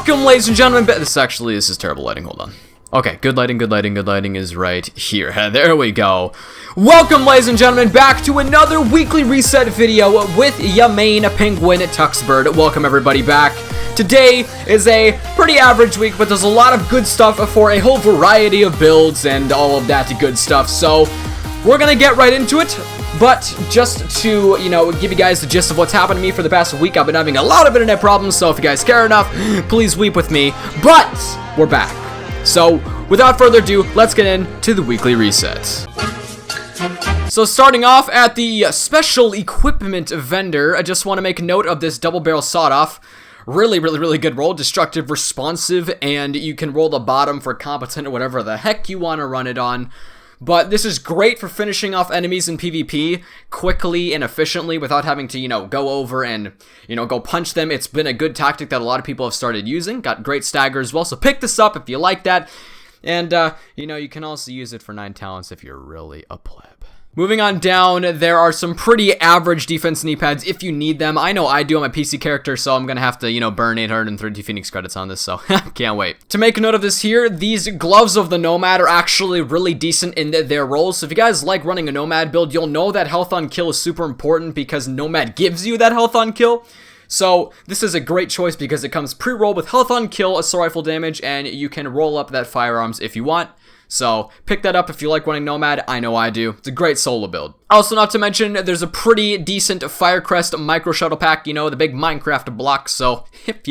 Welcome, ladies and gentlemen. This is terrible lighting. Hold on. Okay, good lighting is right here. There we go. Welcome, ladies and gentlemen, back to another weekly reset video with your main penguin, TuxBird. Welcome, everybody, back. Today is a pretty average week, but there's a lot of good stuff for a whole variety of builds and all of that good stuff. So, we're gonna get right into it. But just to, give you guys the gist of what's happened to me for the past week, I've been having a lot of internet problems, so if you guys care enough, please weep with me. But we're back. So, without further ado, let's get into the weekly reset. So, starting off at the special equipment vendor, I just want to make note of this double barrel sawed-off. Really good roll, destructive, responsive, and you can roll the bottom for competent or whatever the heck you want to run it on. But this is great for finishing off enemies in PvP quickly and efficiently without having to, go over and, go punch them. It's been a good tactic that a lot of people have started using. Got great stagger as well, so pick this up if you like that. And, you can also use it for 9 talents if you're really a pleb. Moving on down, there are some pretty average defense knee pads if you need them. I know I do on my PC character, so I'm gonna have to, burn 830 Phoenix credits on this, so can't wait. To make a note of this here, these gloves of the Nomad are actually really decent in their rolls. So if you guys like running a Nomad build, you'll know that health on kill is super important because Nomad gives you that health on kill. So this is a great choice because it comes pre-rolled with health on kill, assault rifle damage, and you can roll up that firearms if you want. So, pick that up if you like running Nomad. I know I do. It's a great solo build. Also, not to mention, there's a pretty decent Firecrest micro shuttle pack, the big Minecraft block. So, if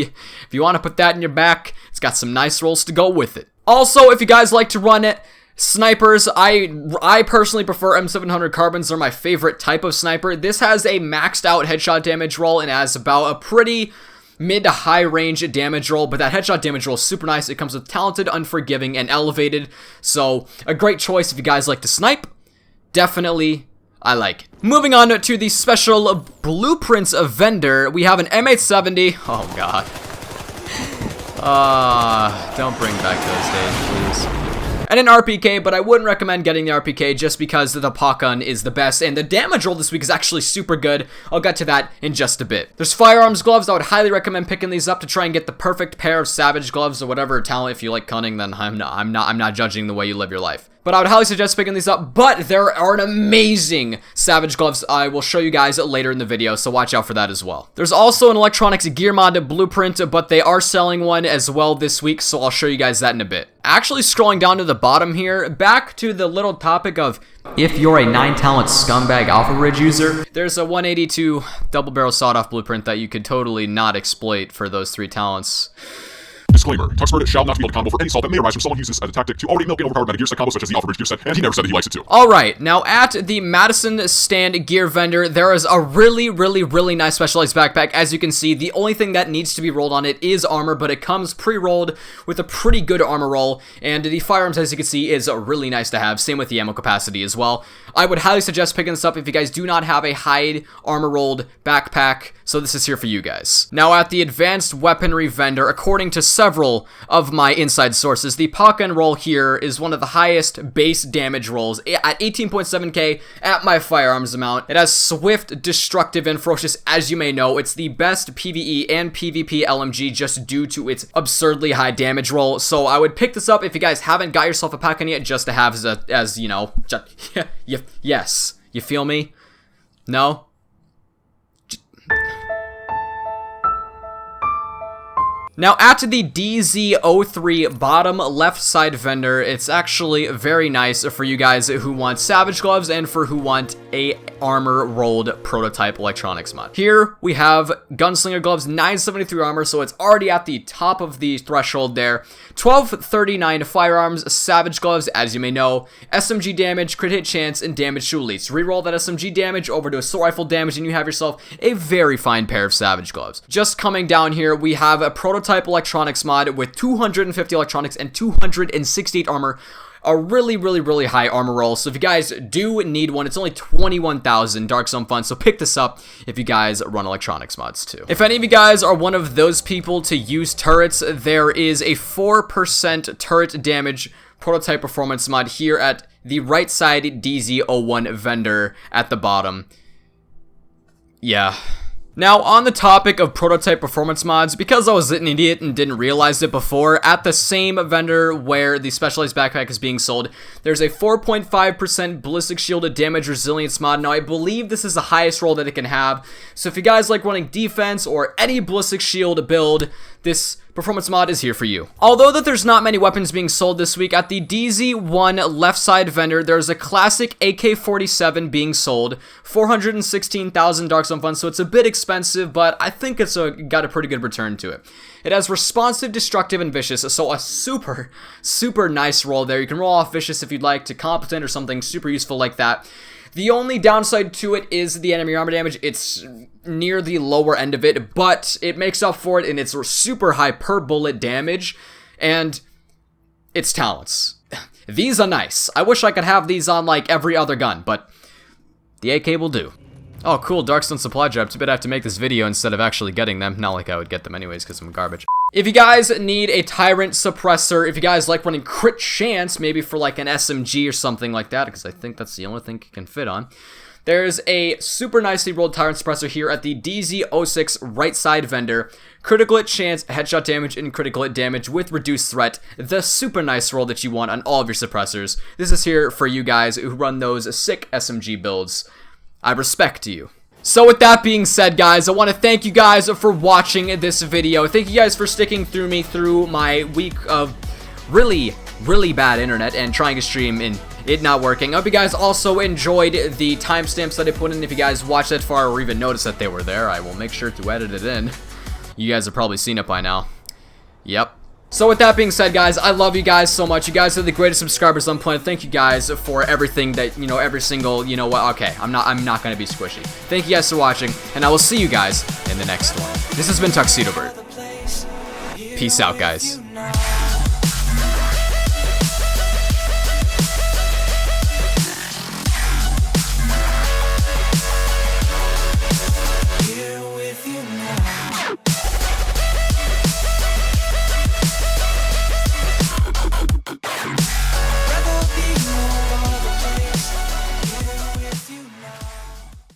you want to put that in your back, it's got some nice rolls to go with it. Also, if you guys like to run it, snipers, I personally prefer M700 Carbons. They're my favorite type of sniper. This has a maxed out headshot damage roll and has about a pretty mid to high range damage roll, but that headshot damage roll is super nice. It comes with talented, unforgiving, and elevated, so a great choice if you guys like to snipe. Definitely, I like it. Moving on to the special blueprints vendor, we have an M870. Oh god. Don't bring back those days, please. And an RPK, but I wouldn't recommend getting the RPK just because the Pakhan is the best, and the damage roll this week is actually super good. I'll get to that in just a bit. There's firearms gloves. I would highly recommend picking these up to try and get the perfect pair of savage gloves or whatever talent. If you like cunning, then I'm not judging the way you live your life. But I would highly suggest picking these up. But there are an amazing savage gloves I will show you guys later in the video, so watch out for that as well. There's also an electronics gear mod blueprint, but they are selling one as well this week, so I'll show you guys that in a bit. Actually, scrolling down to the bottom here, back to the little topic of if you're a 9 talent scumbag Alpha Ridge user, there's a 182 double barrel sawed-off blueprint that you could totally not exploit for those 3 talents. Disclaimer, TuxBird shall not be able to combo for any salt that may arise from someone who uses as a tactic to already milk and overpowered meta gear set combo such as the Alpha Ridge gear set, and he never said that he likes it too. Alright, now at the Madison stand gear vendor, there is a really nice specialized backpack. As you can see, the only thing that needs to be rolled on it is armor, but it comes pre-rolled with a pretty good armor roll, and the firearms, as you can see, is really nice to have. Same with the ammo capacity as well. I would highly suggest picking this up if you guys do not have a hide armor rolled backpack, so this is here for you guys. Now at the advanced weaponry vendor, according to several of my inside sources, the Pakhan roll here is one of the highest base damage rolls at 18.7k at my firearms amount. It has swift, destructive, and ferocious. As you may know, it's the best PvE and PvP LMG just due to its absurdly high damage roll. So I would pick this up if you guys haven't got yourself a Pakhan yet, just to have as yes, you feel me? No? Now, at the DZ03 bottom left side vendor, it's actually very nice for you guys who want savage gloves and for who want a armor rolled prototype electronics mod. Here we have gunslinger gloves, 973 armor, so it's already at the top of the threshold there. 1239 firearms, savage gloves, as you may know, SMG damage, crit hit chance, and damage to elites. Reroll that SMG damage over to assault rifle damage, and you have yourself a very fine pair of savage gloves. Just coming down here, we have a prototype electronics mod with 250 electronics and 268 armor. A really high armor roll. So if you guys do need one, it's only 21,000 Dark Zone Fun, so pick this up if you guys run electronics mods too. If any of you guys are one of those people to use turrets, there is a 4% turret damage prototype performance mod here at the right side DZ01 vendor at the bottom. Yeah. Now, on the topic of prototype performance mods, because I was an idiot and didn't realize it before, at the same vendor where the specialized backpack is being sold, there's a 4.5% ballistic shielded damage resilience mod. Now, I believe this is the highest roll that it can have, so if you guys like running defense or any ballistic shield build, this performance mod is here for you. Although that there's not many weapons being sold this week, at the DZ1 left side vendor, there's a classic AK-47 being sold, 416,000 Dark Zone funds, so it's a bit expensive, but I think it's got a pretty good return to it. It has responsive, destructive, and vicious, so a super, super nice roll there. You can roll off vicious if you'd like to competent or something super useful like that. The only downside to it is the enemy armor damage. It's near the lower end of it, but it makes up for it in its super high per bullet damage and its talents. These are nice. I wish I could have these on like every other gun, but the AK will do. Oh, cool, Darkstone supply drop. Too bad I have to make this video instead of actually getting them. Not like I would get them anyways, because I'm garbage. If you guys need a Ti-RANT suppressor, if you guys like running crit chance, maybe for like an SMG or something like that, because I think that's the only thing it can fit on, there's a super nicely rolled Ti-RANT suppressor here at the DZ06 right side vendor. Critical hit chance, headshot damage, and critical hit damage with reduced threat. The super nice roll that you want on all of your suppressors. This is here for you guys who run those sick SMG builds. I respect you. So with that being said, guys, I want to thank you guys for watching this video. Thank you guys for sticking through me through my week of really, really bad internet and trying to stream and it not working. I hope you guys also enjoyed the timestamps that I put in. If you guys watched that far or even noticed that they were there, I will make sure to edit it in. You guys have probably seen it by now. Yep. So with that being said, guys, I love you guys so much. You guys are the greatest subscribers on planet. Thank you guys for everything that, you know, every single, you know what, okay, I'm not gonna be squishy. Thank you guys for watching, and I will see you guys in the next one. This has been TuxBird. Peace out, guys.